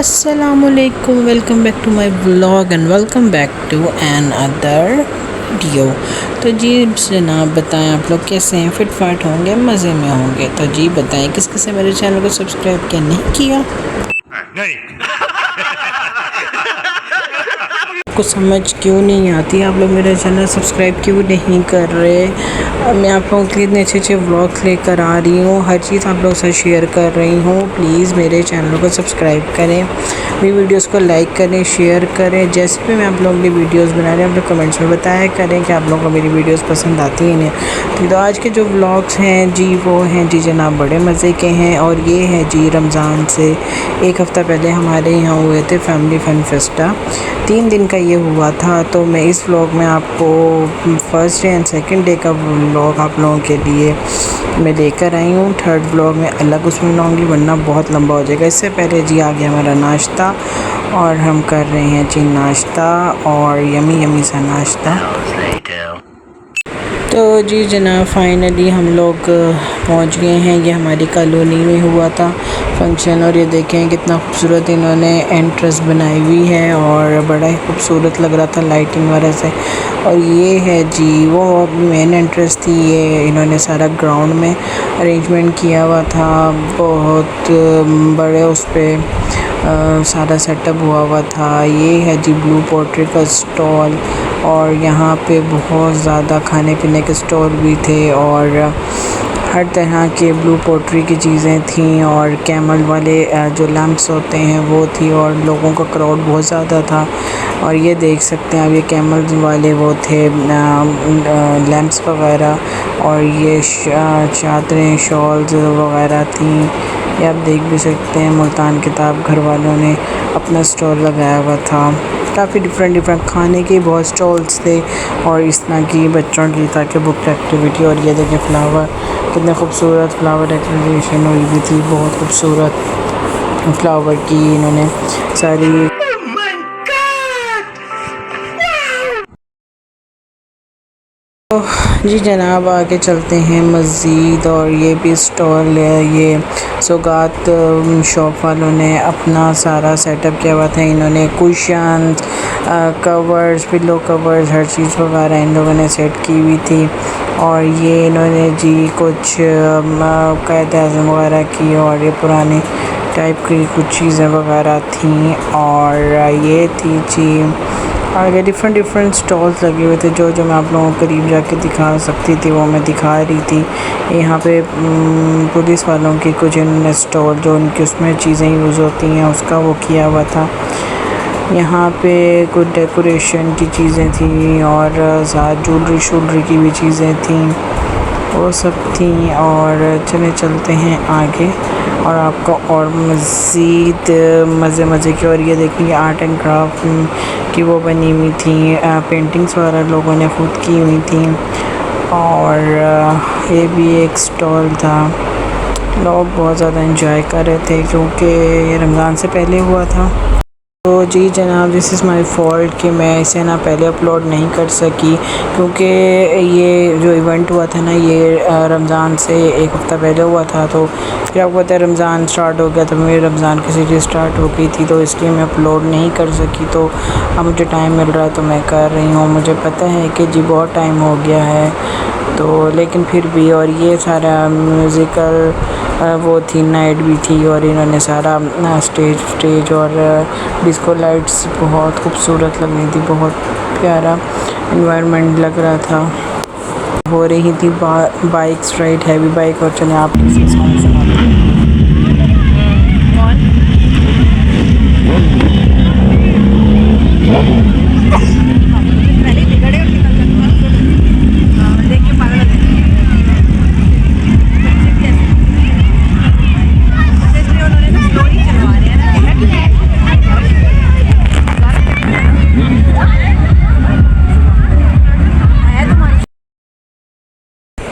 Assalamualaikum, welcome back to my vlog and welcome back to another video. तो जी जनाब बताएं आप लोग कैसे हैं, फिट फाट होंगे, मज़े में होंगे। तो जी बताएं किस किस ने मेरे चैनल को सब्सक्राइब किया नहीं किया। नहीं आपको समझ क्यों नहीं आती, आप लोग मेरा चैनल सब्सक्राइब क्यों नहीं कर रहे। मैं आप लोगों के लिए इतने अच्छे अच्छे व्लॉग्स लेकर आ रही हूँ, हर चीज़ आप लोग से शेयर कर रही हूँ। प्लीज़ मेरे चैनल को सब्सक्राइब करें, मेरी वीडियोस को लाइक करें, शेयर करें। जैसे भी मैं आप लोगों की वीडियोस बना रही हूँ आप लोग कमेंट्स में बताया करें कि आप लोगों को मेरी वीडियोस पसंद आती हैं नहीं। तो आज के जो व्लॉग्स हैं जी वो हैं जी जनाब बड़े मज़े के हैं। और ये है जी रमज़ान से एक हफ़्ता पहले हमारे यहाँ हुए थे फैमिली फन फेस्टा, 3 दिन का ये हुआ था। तो मैं इस व्लॉग में आपको first day and second day का व्लॉग आप लोगों के लिए मैं लेकर आई हूँ। थर्ड व्लॉग में अलग उसमें लाऊंगी वरना बहुत लंबा हो जाएगा। इससे पहले जी आ गया हमारा नाश्ता और हम कर रहे हैं जी नाश्ता और यमी यमी सा नाश्ता। तो जी जनाब फाइनली हम लोग पहुंच गए हैं। ये हमारी कॉलोनी में हुआ था फंक्शन और ये देखें कितना खूबसूरत इन्होंने एंट्रेंस बनाई हुई है और बड़ा ही खूबसूरत लग रहा था लाइटिंग वगैरह से। और ये है जी वो मेन एंट्रेंस थी, ये इन्होंने सारा ग्राउंड में अरेंजमेंट किया हुआ था, बहुत बड़े उस पर सारा सेटअप हुआ था। ये है जी ब्लू पोट्री का स्टॉल और यहाँ पे बहुत ज़्यादा खाने पीने के स्टॉल भी थे और हर तरह के ब्लू पोट्री की चीज़ें थीं और कैमल वाले जो लैंप्स होते हैं वो थी और लोगों का क्राउड बहुत ज़्यादा था। और ये देख सकते हैं आप ये कैमल वाले वो थे लैंप्स वगैरह और ये चादरें शॉल्स वगैरह थी। ये आप देख भी सकते हैं मुल्तान किताब घर वालों ने अपना स्टॉल लगाया हुआ था। काफ़ी डिफरेंट खाने के बहुत स्टॉल्स थे और इस तरह की बच्चों की ताकि बुक एक्टिविटी। और ये देखें फ्लावर कितने खूबसूरत फ्लावर डेकोरेशन हुई भी थी, बहुत खूबसूरत फ्लावर की इन्होंने सारी। जी जनाब आगे चलते हैं मज़ीद। और ये भी स्टॉल है, ये सौगात शॉप वालों ने अपना सारा सेटअप किया हुआ था। इन्होंने कुशन कवर्स पिलो कवर्स हर चीज़ वगैरह इन लोगों ने सेट की हुई थी। और ये इन्होंने जी कुछ कायदे आज़म वगैरह की और ये पुराने टाइप की कुछ चीज़ें वगैरह थीं। और ये थी जी आगे डिफरेंट स्टॉल्स लगे हुए थे जो मैं आप लोगों को करीब जाके दिखा सकती थी वो मैं दिखा रही थी। यहाँ पे पुलिस वालों की कुछ इन्होंने स्टॉल जो उनकी उसमें चीज़ें यूज़ होती हैं उसका वो किया हुआ था। यहाँ पे कुछ डेकोरेशन की चीज़ें थी और साथ ज्वेलरी की भी चीज़ें थी, वो सब थी। और चलते हैं आगे और आपको और मज़ीद मज़े की। और ये देखिए आर्ट एंड क्राफ्ट की वो बनी हुई थी, पेंटिंग्स वगैरह लोगों ने खुद की हुई थी। और ये भी एक स्टॉल था, लोग बहुत ज़्यादा एंजॉय कर रहे थे क्योंकि रमज़ान से पहले हुआ था। तो जी जनाब दिस इज़ माई फॉल्ट कि मैं इसे ना पहले अपलोड नहीं कर सकी क्योंकि ये जो इवेंट हुआ था ना ये रमज़ान से एक हफ़्ता पहले हुआ था। तो फिर आपको पता है रमज़ान स्टार्ट हो गया तो मेरी रमज़ान की सीरीज़ स्टार्ट हो गई थी तो इसलिए मैं अपलोड नहीं कर सकी। तो अब मुझे टाइम मिल रहा है तो मैं कर रही हूँ। मुझे पता है कि जी बहुत टाइम हो गया है तो लेकिन फिर भी। और ये सारा म्यूज़िकल वो थी, नाइट भी थी और इन्होंने सारा स्टेज और डिस्को लाइट्स बहुत खूबसूरत लग रही थी, बहुत प्यारा एनवायरनमेंट लग रहा था। हो रही थी बाइक्स राइड, हैवी बाइक। और चले आप किसी सॉन्ग सुनाते हैं।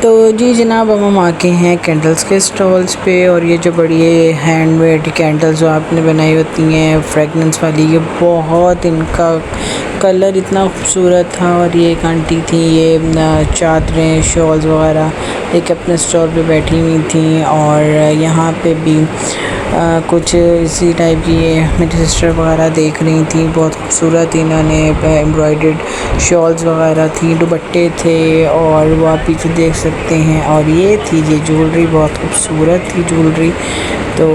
तो जी जनाब अब हम आके हैं कैंडल्स के स्टॉल्स पे। और ये जो बड़ी हैंडमेड कैंडल्स जो आपने बनाई होती हैं फ्रेगनेंस वाली, ये बहुत इनका कलर इतना खूबसूरत था। और ये एक आंटी थी, ये चादरें शॉल्स वगैरह एक अपने स्टॉल पे बैठी हुई थी। और यहाँ पे भी कुछ इसी टाइप की ये मेरी सिस्टर वगैरह देख रही थी। बहुत खूबसूरत इन्होंने एम्ब्रॉयडर्ड शॉल्स वगैरह थी, दुपट्टे थे, और वो आप पीछे देख सकते हैं। और ये थी ये ज्वेलरी, बहुत खूबसूरत थी ज्वेलरी, तो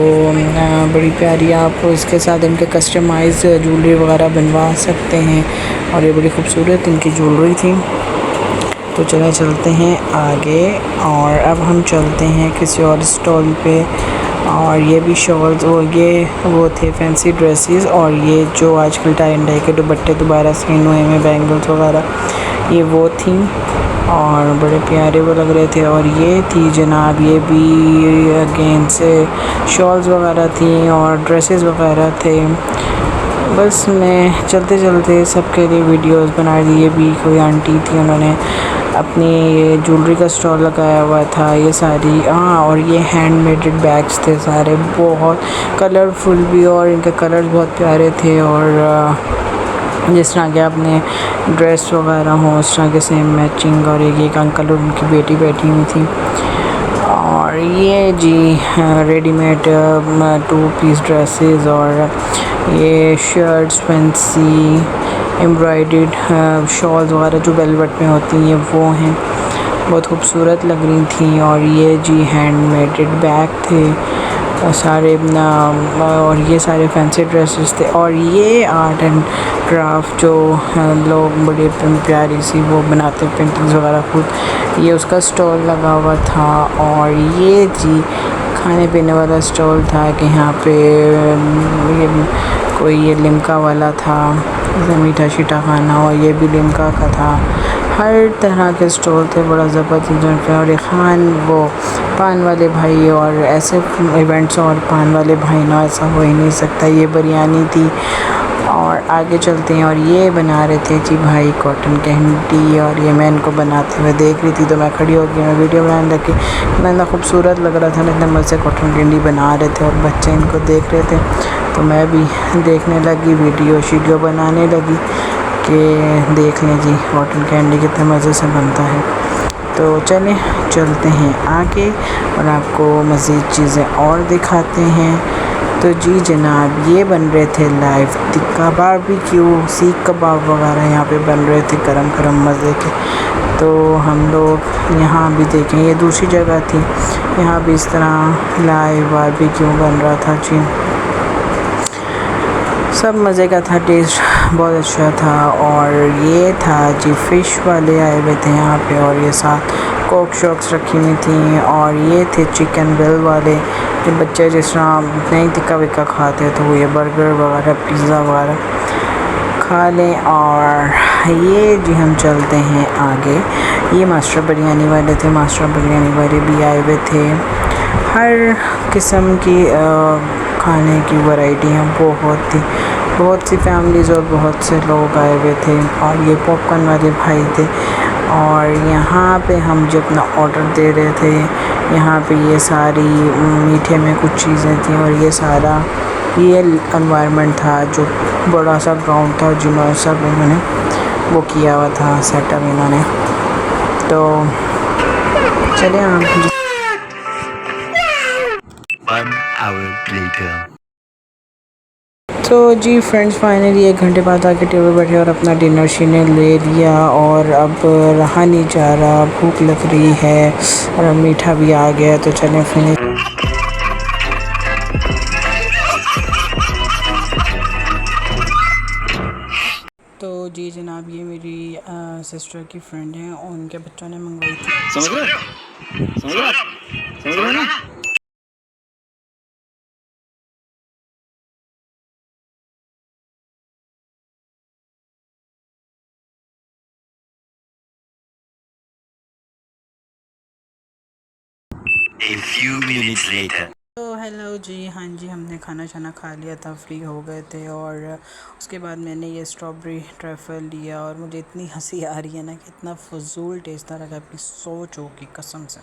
बड़ी प्यारी। आप इसके साथ इनके कस्टमाइज ज्वेलरी वगैरह बनवा सकते हैं, और ये बड़ी खूबसूरत इनकी ज्वेलरी थी। तो चलते हैं आगे, और अब हम चलते हैं किसी और स्टॉल पे। और ये भी शॉल्स, और ये वो थे फैंसी ड्रेसेस, और ये जो आजकल टाई एंड डाई के दुपट्टे दोबारा स्किन हुए में बैंगल्स वगैरह, ये वो थी, और बड़े प्यारे वो लग रहे थे। और ये थी जनाब, ये भी अगेन से शॉल्स वगैरह थी और ड्रेसेस वगैरह थे। बस मैं चलते चलते सबके लिए वीडियोस बना दी। ये भी कोई आंटी थी, उन्होंने अपनी ये ज्वेलरी का स्टॉल लगाया हुआ था, ये सारी। हाँ, और ये हैंडमेडेड बैग्स थे सारे, बहुत कलरफुल भी, और इनके कलर्स बहुत प्यारे थे। और जिस तरह के अपने ड्रेस वगैरह हो उस तरह के सेम मैचिंग। और एक अंकल और उनकी बेटी बैठी हुई थी। और ये जी रेडीमेड 2 पीस ड्रेसेस, और ये शर्ट्स, फैंसी एम्ब्रॉयडर्ड शॉल्स वगैरह जो वेलवेट में होती हैं, वो हैं, बहुत खूबसूरत लग रही थी। और ये जी हैंडमेडेड बैग थे सारे, और ये सारे फैंसी ड्रेसेस थे। और ये आर्ट एंड क्राफ्ट जो लोग बड़ी प्यारी सी वो बनाते हैं, पेंटिंग्स वगैरह खुद, ये उसका स्टॉल लगा हुआ था। और ये जी खाने पीने वाला स्टॉल था कि यहाँ पे ये कोई ये लिम्का वाला था, मीठा शीठा खाना, और ये भी लिम्का का था। हर तरह के स्टॉल थे, बड़ा ज़बरदस्त। और ये खान वो पान वाले भाई, और ऐसे इवेंट्स और पान वाले भाई ना, ऐसा हो ही नहीं सकता। ये बिरयानी थी। और आगे चलते हैं, और ये बना रहे थे जी भाई कॉटन कैंडी, और ये मैं इनको बनाते हुए देख रही थी, तो मैं खड़ी हो गई, मैं वीडियो बनाने लगी। इतना खूबसूरत लग रहा था, इतने मज़े से कॉटन कैंडी बना रहे थे, और बच्चे इनको देख रहे थे, तो मैं भी देखने लगी, वीडियो बनाने लगी कि देख लें जी कॉटन कैंडी कितने मज़े से बनता है। तो चलें चलते हैं आगे, और आपको मज़ीद चीज़ें और दिखाते हैं। तो जी जनाब, ये बन रहे थे लाइव टिक्का, बारबेक्यू, सीख कबाब वगैरह यहाँ पे बन रहे थे गरम गरम मज़े के। तो हम लोग यहाँ भी देखें, ये दूसरी जगह थी, यहाँ भी इस तरह लाइव बारबेक्यू बन रहा था जी। सब मज़े का था, टेस्ट बहुत अच्छा था। और ये था जी फ़िश वाले आए हुए थे यहाँ पे, और ये साथ कोक शॉक्स रखी हुई थी। और ये थे चिकन बिल वाले, जो बच्चे जिस तरह नहीं टिक्का विक्का खाते तो वो ये बर्गर वगैरह, पिज़्ज़ा वगैरह खा लें। और ये जी हम चलते हैं आगे, ये मास्टर बिरयानी वाले थे, मास्टर बिरयानी वाले भी आए हुए थे। हर किस्म की खाने की वैरायटियाँ बहुत थी, बहुत सी फैमिलीज़ और बहुत से लोग आए हुए थे। और ये पॉपकॉर्न वाले भाई थे। और यहाँ पे हम जो अपना ऑर्डर दे रहे थे, यहाँ पे ये सारी मीठे में कुछ चीज़ें थी, और ये सारा ये एनवायरनमेंट था, जो बड़ा सा ग्राउंड था जिन्होंने सब इन्होंने वो किया हुआ था सेटअप इन्होंने। तो चलिए आप 1 hour later. तो जी फ्रेंड्स, फाइनली 1 घंटे बाद आके टेबल बैठे और अपना डिनर शिनर ले लिया, और अब रहा नहीं जा रहा, भूख लग रही है, और अब मीठा भी आ गया, तो चलें फिनिश। तो जी जनाब, ये मेरी सिस्टर की फ्रेंड हैं, और उनके बच्चों ने मंगवाई थी। समझ रहे हो? समझ रहे हो ना? A few minutes later. तो हेलो जी, हाँ जी, हमने खाना शाना खा लिया था, फ्री हो गए थे, और उसके बाद मैंने ये स्ट्रॉबेरी ट्रैफल लिया, और मुझे इतनी हंसी आ रही है ना कि इतना फजूल टेस्ट आ रहा है, आपकी सोच होगी कसम से।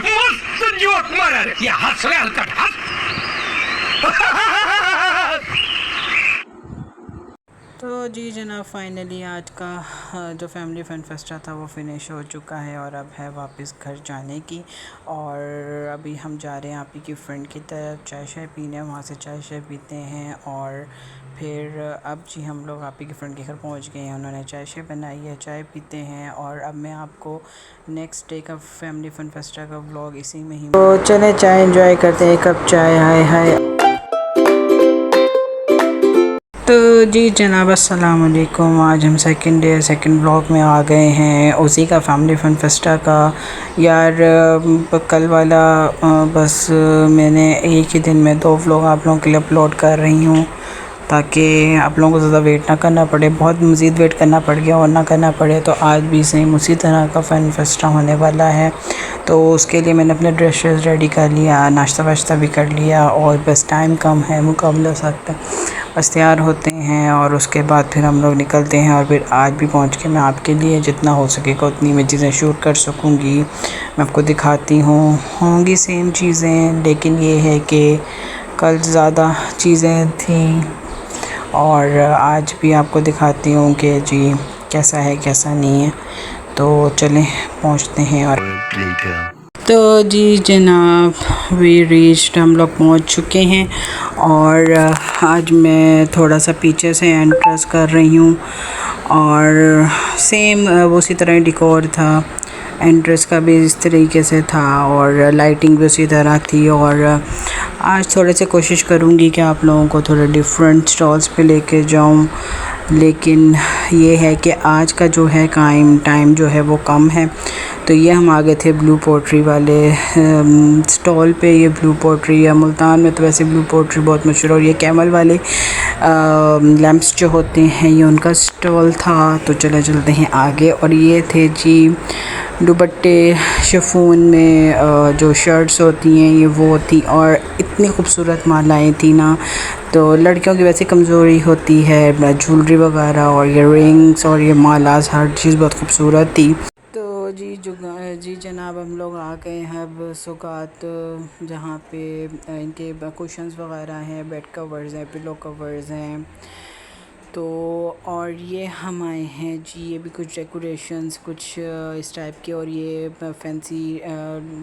तो जी जनाब, फाइनली आज का जो फैमिली फ़न फेस्टा था वो फिनिश हो चुका है और अब है वापस घर जाने की। और अभी हम जा रहे हैं आप ही की फ्रेंड की तरफ चाय शाय पीने, वहाँ से चाय शाय पीते हैं और फिर अब जी हम लोग आप ही की फ्रेंड के घर पहुँच गए हैं। उन्होंने चाय शाय बनाई है, चाय पीते हैं और अब मैं आपको नेक्स्ट डे का फैमिली फ़न फेस्टा का व्लॉग इसी में ही तो चले चाय एंजॉय करते हैं, कप चाय। हाय हाय। तो जी जनाब, अस्सलाम वालेकुम। आज हम सेकंड ब्लॉग में आ गए हैं, उसी का फैमिली फ़न फेस्टा का। यार कल वाला बस मैंने एक ही दिन में 2 व्लॉग आप लोगों के लिए अपलोड कर रही हूँ ताकि आप लोगों को ज़्यादा वेट ना करना पड़े। बहुत मज़ीद वेट करना पड़ गया और ना करना पड़े, तो आज भी सेम उसी तरह का फ़न फेस्टा होने वाला है। तो उसके लिए मैंने अपने ड्रेसेस रेडी कर लिया, नाश्ता वाश्ता भी कर लिया और बस टाइम कम है, मुकाबला सकता बस तैयार होते हैं और उसके बाद फिर हम लोग निकलते हैं। और फिर आज भी पहुंच के मैं आपके लिए जितना हो सकेगा उतनी मैं चीज़ें शूट कर सकूंगी, मैं आपको दिखाती हूँ। होंगी सेम चीज़ें, लेकिन ये है कि कल ज़्यादा चीज़ें थी और आज भी आपको दिखाती हूँ कि जी कैसा है कैसा नहीं है। तो चलें पहुँचते हैं। और तो जी जनाब, वी रीच्ड, हम लोग पहुंच चुके हैं और आज मैं थोड़ा सा पीछे से एंट्रेंस कर रही हूँ और सेम उसी तरह डिकोर था, एंट्रेंस का भी इस तरीके से था और लाइटिंग भी उसी तरह थी। और आज थोड़े से कोशिश करूँगी कि आप लोगों को थोड़े डिफरेंट स्टॉल्स पे लेके जाऊँ, लेकिन ये है कि आज का जो है टाइम जो है वो कम है। तो ये हम आ गए थे ब्लू पोट्री वाले स्टॉल पे। ये ब्लू पोट्री या मुल्तान में तो वैसे ब्लू पोट्री बहुत मशहूर, और ये कैमल वाले लैंप्स जो होते हैं ये उनका स्टॉल था। तो चलते हैं आगे। और ये थे जी दुपट्टे शिफॉन में जो शर्ट्स होती हैं ये वो थी, और इतनी खूबसूरत मालाएं थी ना। तो लड़कियों की वैसे कमज़ोरी होती है ज्वेलरी वगैरह और ये रिंग्स और ये मालाज, हर चीज़ बहुत खूबसूरत थी। तो जी जनाब, हम लोग आ गए हैं अब सुगात, जहाँ पे इनके कुशन्स वगैरह हैं, बेड कवर्स हैं, पिलो कवर्स हैं। तो और ये हम आए हैं जी, ये भी कुछ डेकोरेशंस कुछ इस टाइप के, और ये फैंसी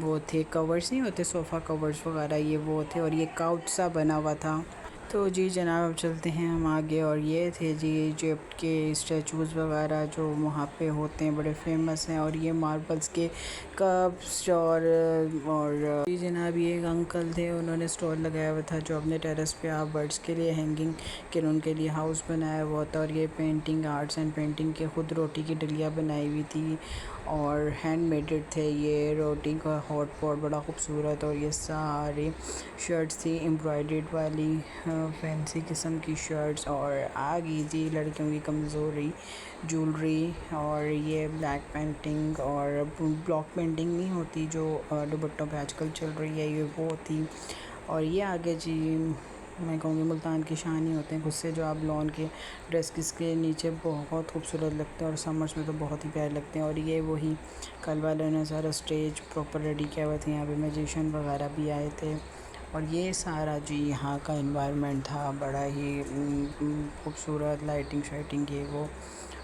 वो थे कवर्स नहीं होते सोफ़ा कवर्स वगैरह, ये वो थे, और ये काउच सा बना हुआ था। तो जी जनाब, अब चलते हैं हम आगे। और ये थे जी इजिप्ट के स्टैचूज़ वगैरह जो वहाँ पे होते हैं, बड़े फेमस हैं। और ये मार्बल्स के कप्स और जी जनाब, ये एक अंकल थे, उन्होंने स्टॉल लगाया हुआ था जो अपने टेरेस पे आप बर्ड्स के लिए हैंगिंग के उनके लिए हाउस बनाया हुआ था। और ये पेंटिंग, आर्ट्स एंड पेंटिंग के खुद रोटी की डलियाँ बनाई हुई थी और हैंडमेडेड थे। ये रोटी का हॉट पॉट बड़ा खूबसूरत, और ये सारी शर्ट्स थी एम्ब्रॉयडर्ड वाली फैंसी किस्म की शर्ट्स। और आ गई जी लड़कियों की कमज़ोरी ज्वेलरी, और ये ब्लैक पेंटिंग और ब्लॉक पेंटिंग नहीं होती जो दुपट्टों पे आजकल चल रही है, ये वो थी। और ये आगे जी मैं कहूँगी मुल्तान की शान ही होते हैं, गुस्से जो आप लॉन के ड्रेस के नीचे बहुत खूबसूरत लगते हैं और समर्स में तो बहुत ही प्यारे लगते हैं। और ये वही कल वाले ने सारा स्टेज प्रॉपर रेडी किया हुआ था, यहाँ पे मैजिशियन वगैरह भी आए थे। और ये सारा जी यहाँ का एनवायरनमेंट था बड़ा ही खूबसूरत, लाइटिंग शाइटिंग ये वो।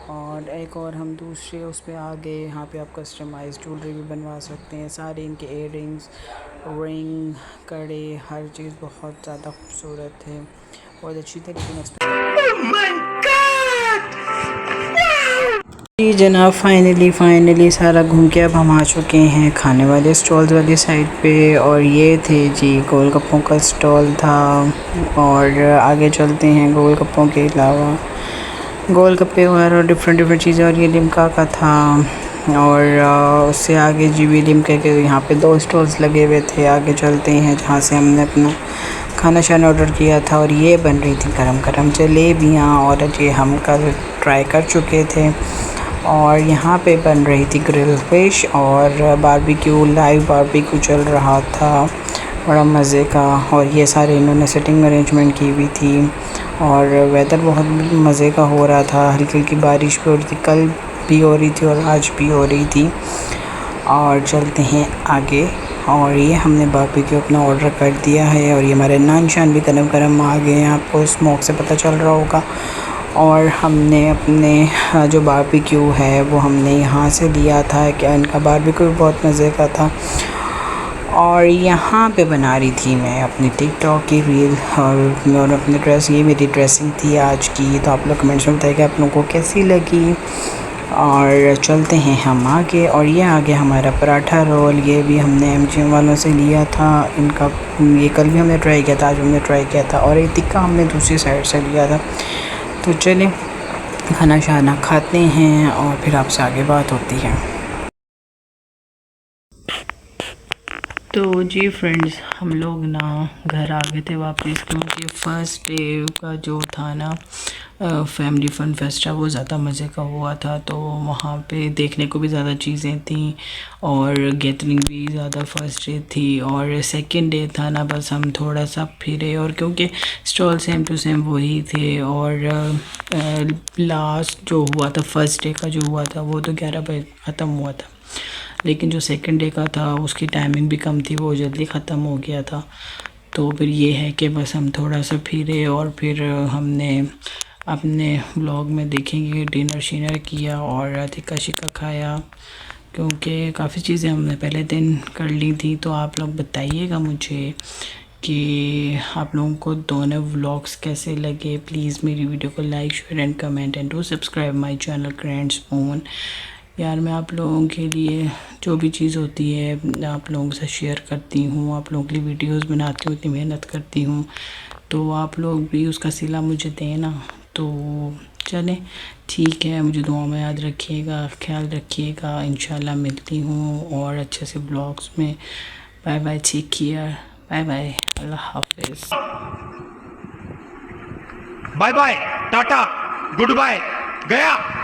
और एक और हम दूसरे उस पर आ गए, यहाँ पे आप कस्टमाइज ज्वेलरी भी बनवा सकते हैं। सारे इनके इयररिंग्स, रिंग, कड़े, हर चीज़ बहुत ज़्यादा खूबसूरत थे, बहुत अच्छी थी। लेकिन जी जनाब, फाइनली सारा घूम के अब हम आ चुके हैं खाने वाले स्टॉल्स वाली साइड पे। और ये थे जी गोलगप्पों का स्टॉल था। और आगे चलते हैं, गोलगप्पों के अलावा गोलगप्पे वगैरह डिफरेंट चीज़ें। और ये लिम्का का था। और उससे आगे जी भी लिम्का के यहाँ पे 2 स्टॉल्स लगे हुए थे। आगे चलते हैं जहाँ से हमने अपना खाना शाना ऑर्डर किया था। और ये बन रही थी गरम जलेबियाँ, और ये हम कल ट्राई कर चुके थे। और यहाँ पे बन रही थी ग्रिल फिश और बारबेक्यू, लाइव बारबेक्यू चल रहा था, बड़ा मज़े का। और ये सारे इन्होंने सिटिंग अरेंजमेंट की हुई थी और वेदर बहुत मज़े का हो रहा था। हल्की हल्की बारिश भी हो रही थी, कल भी हो रही थी और आज भी हो रही थी। और चलते हैं आगे। और ये हमने बारबेक्यू अपना ऑर्डर कर दिया है। और ये हमारे नान शान भी गरम आ गए हैं, आपको स्मोक से पता चल रहा होगा। और हमने अपने जो बारबेक्यू है वो हमने यहाँ से लिया था कि इनका बारबेक्यू बहुत मज़े का था। और यहाँ पे बना रही थी मैं अपनी टिकटॉक की रील और अपनी ड्रेस, ये मेरी ड्रेसिंग थी आज की। तो आप लोग कमेंट्स में बताइएगा आप लोगों को कैसी लगी। और चलते हैं हम आगे। और ये आगे हमारा पराठा रोल, ये भी हमने MGM वालों से लिया था इनका। ये कल भी हमने ट्राई किया था, आज हमने ट्राई किया था। और ये टिक्का हमने दूसरी साइड से लिया था। तो चलें खाना शाना खाते हैं और फिर आपसे आगे बात होती है। तो जी फ्रेंड्स, हम लोग ना घर आ गए थे वापस, क्योंकि फ़र्स्ट डे का जो था ना फैमिली फ़न फेस्टा वो ज़्यादा मज़े का हुआ था। तो वहाँ पे देखने को भी ज़्यादा चीज़ें थी और गैदरिंग भी ज़्यादा फर्स्ट डे थी। और सेकंड डे था ना, बस हम थोड़ा सा फिरे, और क्योंकि स्टॉल सेम टू सेम वही थे। और लास्ट जो हुआ था फर्स्ट डे का जो हुआ था वो तो 11 बजे ख़त्म हुआ था, लेकिन जो सेकंड डे का था उसकी टाइमिंग भी कम थी, वो जल्दी ख़त्म हो गया था। तो फिर ये है कि बस हम थोड़ा सा फिरे और फिर हमने अपने व्लॉग में देखेंगे डिनर शिनर किया और टिक्का शिक्का खाया, क्योंकि काफ़ी चीज़ें हमने पहले दिन कर ली थी। तो आप लोग बताइएगा मुझे कि आप लोगों को दोनों व्लॉग्स कैसे लगे। प्लीज़ मेरी वीडियो को like share and comment and do subscribe my channel grand spoon. यार मैं आप लोगों के लिए जो भी चीज़ होती है आप लोगों से शेयर करती हूँ, आप लोगों के लिए वीडियोस बनाती हूँ, इतनी मेहनत करती हूँ, तो आप लोग भी उसका सिला मुझे देना। तो चलें ठीक है, मुझे दुआ में याद रखिएगा, ख्याल रखिएगा। इंशाल्लाह मिलती हूँ और अच्छे से ब्लॉग्स में। Bye bye, take care, bye bye, अल्लाह हाफिज़। Bye bye, tata, goodbye, गया।